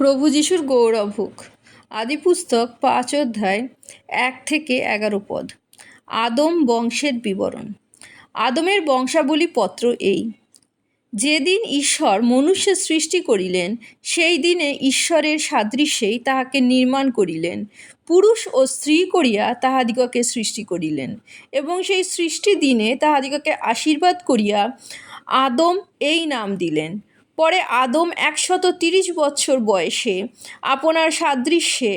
প্রভু যিশুর গৌরব হোক। আদি পুস্তক 5 অধ্যায় 1 থেকে 11 পদ। আদম বংশের বিবরণ। আদমের বংশাবলী পত্র এই। যেদিন ঈশ্বর মনুষ্য সৃষ্টি করিলেন, সেই দিনে ঈশ্বরের সাদৃশ্যেই তাহাকে নির্মাণ করিলেন, পুরুষ ও স্ত্রী করিয়া তাহাদিগকে সৃষ্টি করিলেন। এবং সেই সৃষ্টি দিনে তাহাদিগকে আশীর্বাদ করিয়া আদম এই নাম দিলেন। পরে আদম 130 বৎসর বয়সে আপনার সাদৃশ্যে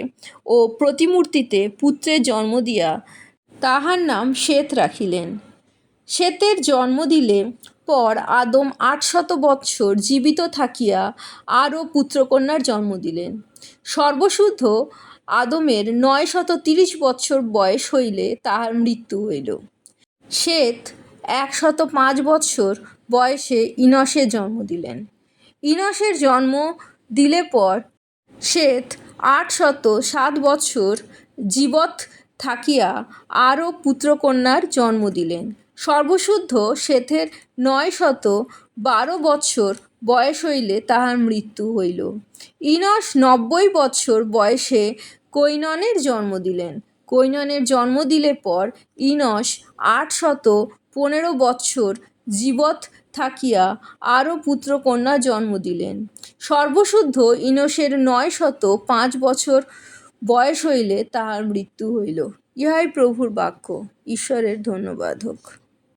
ও প্রতিমূর্তিতে পুত্রের জন্ম দিয়া তাহার নাম শেত রাখিলেন। শেতের জন্ম দিলে পর আদম 800 বৎসর জীবিত থাকিয়া আরও পুত্রকন্যার জন্ম দিলেন। সর্বশুদ্ধ আদমের 930 বৎসর বয়স হইলে তাহার মৃত্যু হইল। শেত 105 বৎসর বয়সে ইনশের জন্ম দিলেন। ইনশের জন্ম দিলে পর শেত 807 বৎসর জীবৎ থাকিয়া আরও পুত্রকন্যার জন্ম দিলেন। সর্বশুদ্ধ শেতের 912 বৎসর বয়স হইলে তাহার মৃত্যু হইল। ইনশ 90 বৎসর বয়সে কৈননের জন্ম দিলেন। কৈননের জন্ম দিলে পর ইনশ 815 বৎসর জীবৎ থাকিয়া আরও পুত্রকন্যা জন্ম দিলেন। সর্বশুদ্ধ ইনশের 905 বছর বয়স হইলে তাহার মৃত্যু হইল। ইহাই প্রভুর বাক্য। ঈশ্বরের ধন্যবাদ হোক।